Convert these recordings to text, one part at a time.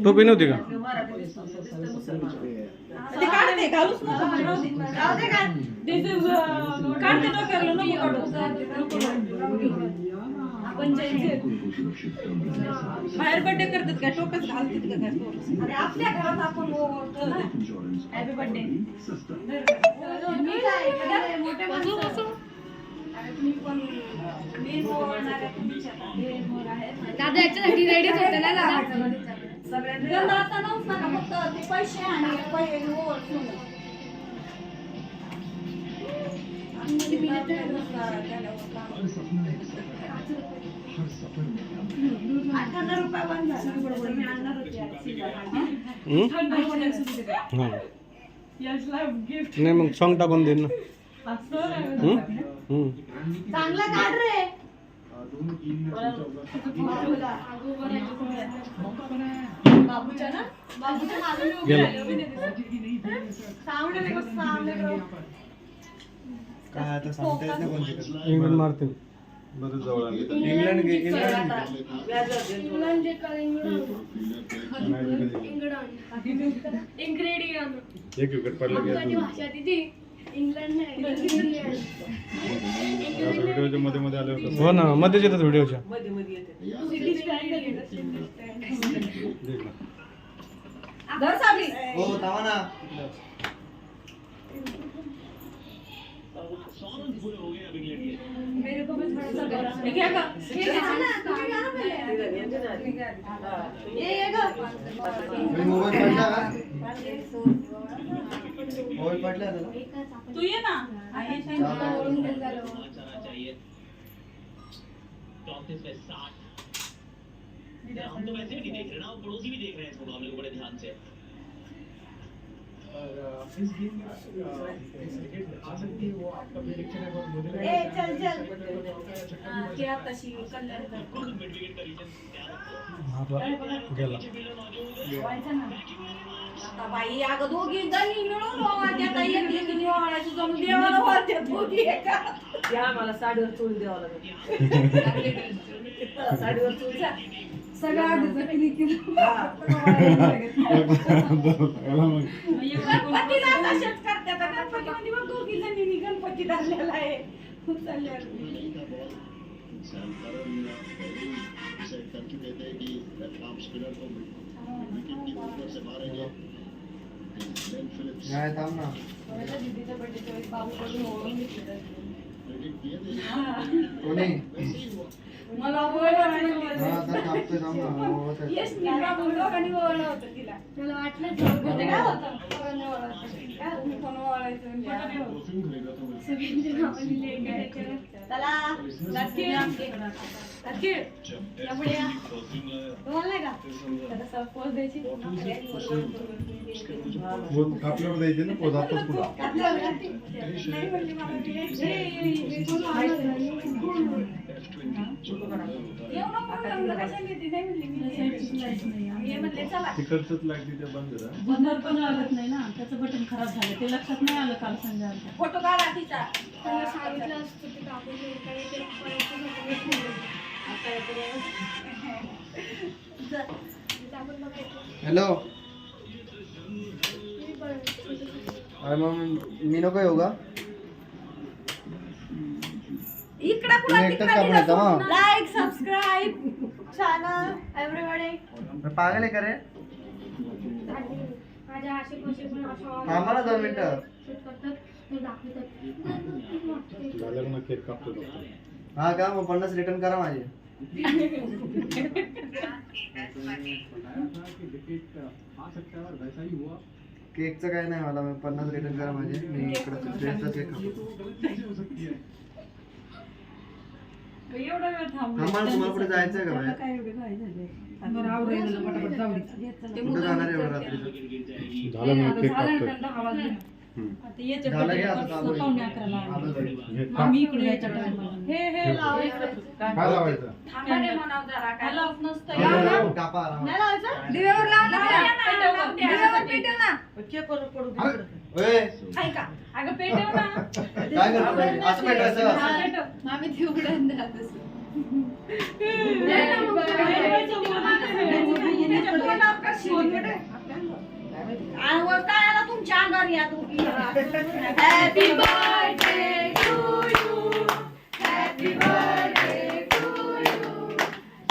टोपी नव्हती का? बाहेर बर्थडे करतात का टोपच घालतात का काय? अरे आपल्या घरात आपण हॅपी बर्थडे मोठे दादा याच्यासाठी रेडीच होते ना दादा. सगळ्यांना आता नव्हतं ना फक्त ते पैसे आणि पहिले नाही मग सॉंग टाकून देईन ना. चांगला काढ रे. बाबूच्या ना बाबूच्या काय आता सांगता येत नाही कोणती इंग्लंड मारते. बरं जवळ आले इंग्लंड एक विकेट पडला व्हिडिओच्या मध्ये मध्ये आले होते. हो ना मध्येच येतात व्हिडिओच्या. हो थांबा ना. मेरे को भी थोड़ा सा मोबाईल पडला का? मोबाईल पडला ना. तू ये ना. हम तो वैसे भी नहीं देख रहे ना, पड़ोसी भी देख रहे हैं इसको, हम लोग बड़े ध्यान से। इस गेम में आ सकती है वो आपका प्रेडिक्शन है और मुझे ए चल चल क्या तशी कलर मिड विकेट का रीजन क्या गेला. व्हायचं ना आता बाई अगं दोघी जणी मिळून वाट्यात एकीने वाळायचं जणू देवाला वाट्यात दोघी एका त्या मला साडीवर चूल द्यावं लागेल साडीवर चूल सगळं आधीच क्लिक गणपतीला तसेच करतात गणपतीमध्ये मग दोघी जणी गणपती धरलेला आहे उचलल्यावर नाही थांब ना. दीदीच्या बर्थडेच्या वेळेस बाबूकडून ओळखून घेतलं कोणी मला यश बाबू लोकांनी ओळखलं होतं तिला मला वाटलं काय होतं तुम्ही कोण ओळखायचं सगळ्यांच्या नावाने लिहिलंय. चला लक्की लक्की त्यामुळे तुम्हाला नाही का त्याला सरपोज द्यायची आपल्यावर द्यायचे ना पोज आताच पुढं. नाही म्हणली मला तिकडचंच लागली त्या बंद जरा. बंदर पण लागत नाही ना, त्याचं बटन खराब झालं ते लक्षात नाही आलं काल संध्याकाळी. फोटो काढा तिचा त्यांना सांगितलं असतं ते कापून इकडे ते हॅलो. अरे मग मी नको येऊ का? इकडे तुम्ही एकटाच का पण येता मग? लाईक सबस्क्राईब चॅनल एव्हरीबॉडी पागल आहे का रे? माझ्या आशेपाशे पण असं थांबा ना 2 मिनिटं. करतात ते दाखवतात. झालं ना केक कापतो. हा का मग 50 रिटर्न करा माझे. केकचं काय नाही मला, 50 रिटर्न करा माझे. मी इकडे ड्रेसचा केक खातो. एवढा वेळ थांबलो. तुम्हाला कुठे जायचं आहे का बाहेर? काय एवढं काय झालंय बरं आवरायला पटापट जाऊ दे कुठे जाणार आहे एवढं रात्री? झालं ना केक कापतोय. आवाज दे. आता याचे झालं की आता बटन चालू आहे. पावणे 11ला आले. आलं घरी. आम्ही इकडे यायच्या टायमाला हे लावायचं काय लावायचं थांबा रे म्हणावं जरा काय ह्याला नसतं कापा आरामात. नाही लावायचं दिव्यावर लाव ना दिव्यावर पेटव ना ओय, ऐका अगं पेटव ना काय करतो असं पेटायचं असं. मामी ती उघडून द्या तसं. काय आला तुमच्या अंगावर या happy birthday to you happy birthday to you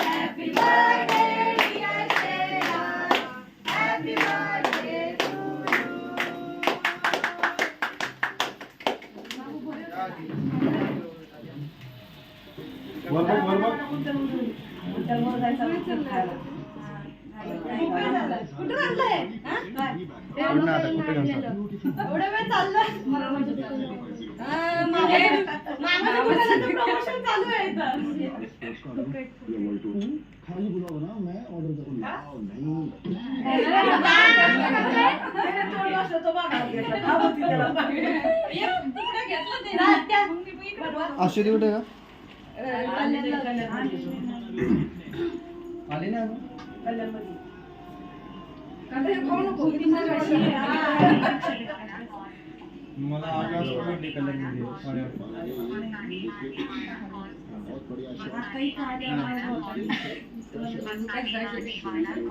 happy birthday dear Shreya happy birthday to कुठं आणलंय कुठं आता, कुठं घालतात? एवढा वेळ चाललाय प्रमोशन चालू आहे इथं. तो बघा घेतला. हा, होती त्याला. तिकडे घेतलं ते. त्या. अश्वती कुठे का कल्याणमध्ये. आली ना कल्याणमध्ये. आता हे खाऊ नको. किती मजा वाटली. मला आवाज पडली कल्याणमध्ये.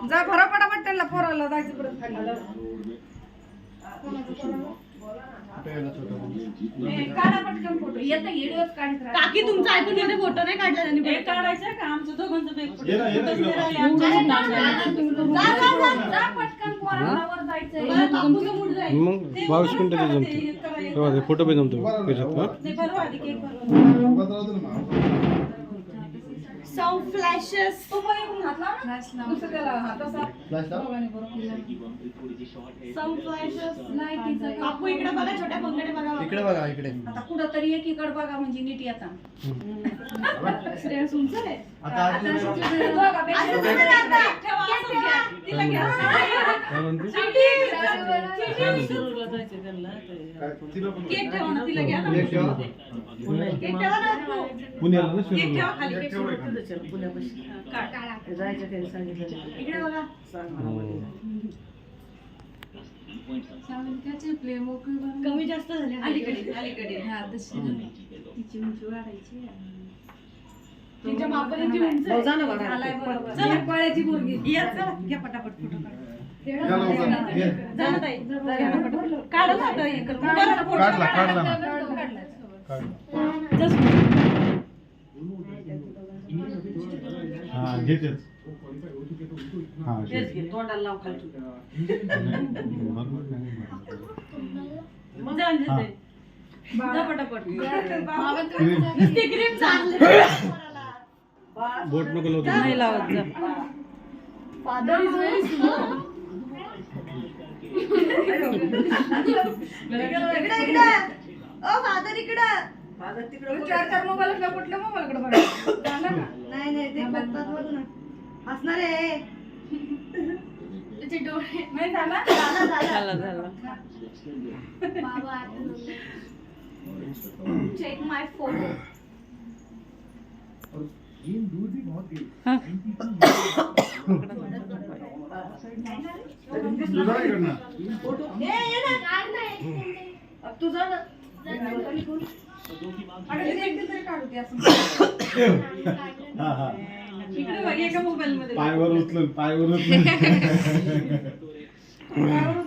जा भरा पटापट त्यांना पोराला जायचं परत खाली. कुठे गेला छोटा माणूस? काढा पटकन फोटो येतं व्हिडिओच काढत राहा. काकी तुमचा आयफोन मध्ये फोटो नाही काढला त्यांनी एक काढायचा का आमचं दोघांचं बॅग ये ना, ये ना इकडं. जा पटकन पोराला वर जायचंय. मग 22 मिनिटं जमतो तेव्हा ते फोटो बी जमतो त्याच्यात हा? ते भरवा आधी केक भरवा. उभा राहतो ना मग. साऊंड फ्लॅशेस तो पण येऊन घातला ना दुसरं त्याला हा तसा फ्लॅश लाव. साऊंड फ्लॅशेस लाईटीचा आपू इकडे बघा छोट्या फोनकडे बघा इकडे बघा इकडे आता कुठं तरी एकीकडे बघा म्हणजे नीट येता श्रेयस उंच आहे आता आज तुम्ही- बघा, असं कसं राहता? ठेवा, असं घ्या. तिला घ्या. काय म्हणते? चिठी. काय, तिला पण- केक ठेवा ना, तिला घ्या ना. केक ठेवा. केक ठेवा ना तू. पुण्याला ना केक शिरूरला. ठेवा खाली. केक ठेवू का? इकडे बघा. सावंताचे प्ले मोकळी बनवून कमी जास्त झाले अलीकडे अलीकडे हा तशी तिची उंची वाढायची आणि तिच्या मापाने ती उंच आहे. आलाय बरोबर. चला, पळायची मुलगी. या, चला, घ्या पटापट फोटो काढा. या लवकर. ये. जा ना ताई. घ्या ना पटापट. काढा ना आता हे करून. बरं, फोटो काढला, काढा. काढला ना. काढला. काढला. हा घेतेच हा तेच घे, तोंडाला लाव खाली. मग जा ना हा. ताई. जा पटापट. मामा नुसती क्रीम चालली. बोट नको लावतो. नाही लावत जा. फादर इज व्हेरी स्लो इकडे इकडे. ओ फादर इकडे. फादर तिकडे. चार मोबाईल कुठल्या मोबाईलकडे बघा. झालं ना? नाही नाही ते बघतात बघ ना. हसणार आहे. त्याचे डोळे नाही झाला? झाला झाला. बाबा आता चेक माय फोटो. तुझा इकडनं. ये ना. अब तू जा ना. अगं ते एकटं तरी काढू दे असं. हा हा इकडे बघ एका मोबाईल मध्ये. पायवर उचलून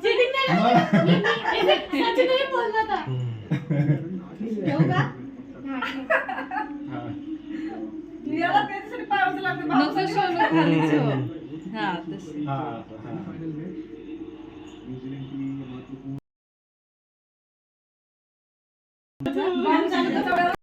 चिटिंग नाही ना? सचिन नाही बोलला आता. ठेवू का? याला त्याच्यासाठी पाय उचलायला लागते. नको शोनू खालीच हो. हा तशी हा बाहेर झालं तर तेवढं-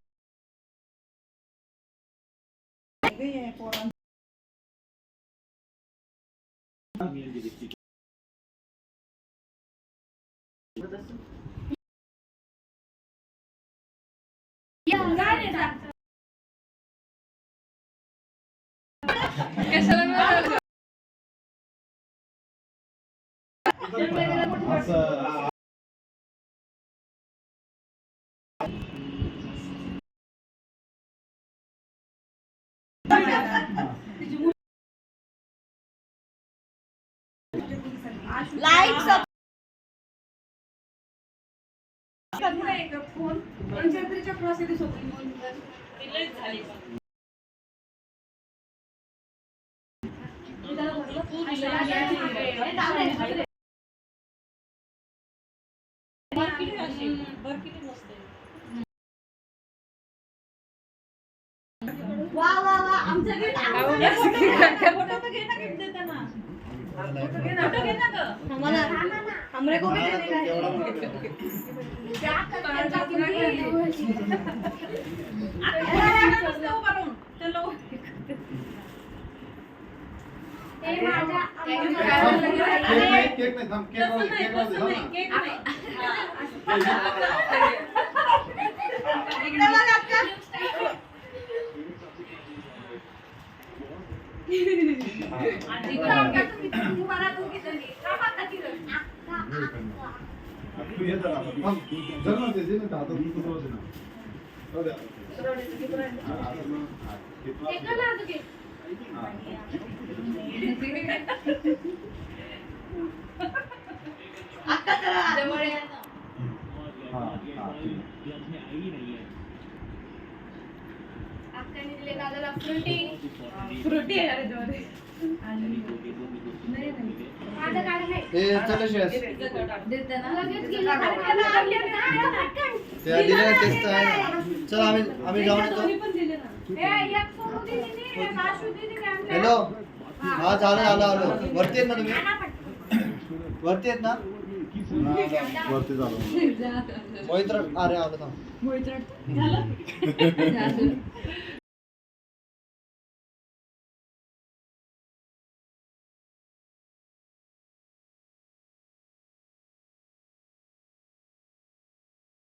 कशाला मिळालं? असं लाईक वा वा वा आमच्या हमरे को भी केक नाही थांब केक तू येत ना जर ते दे ना आता तू तो ना हो द्या चल श्रेयस चल आम्ही जाऊन येतो हॅलो हा आलो वरती आहेत ना तुम्ही वरती आहेत ना वरती झालो मोहित्र अरे आलो थांब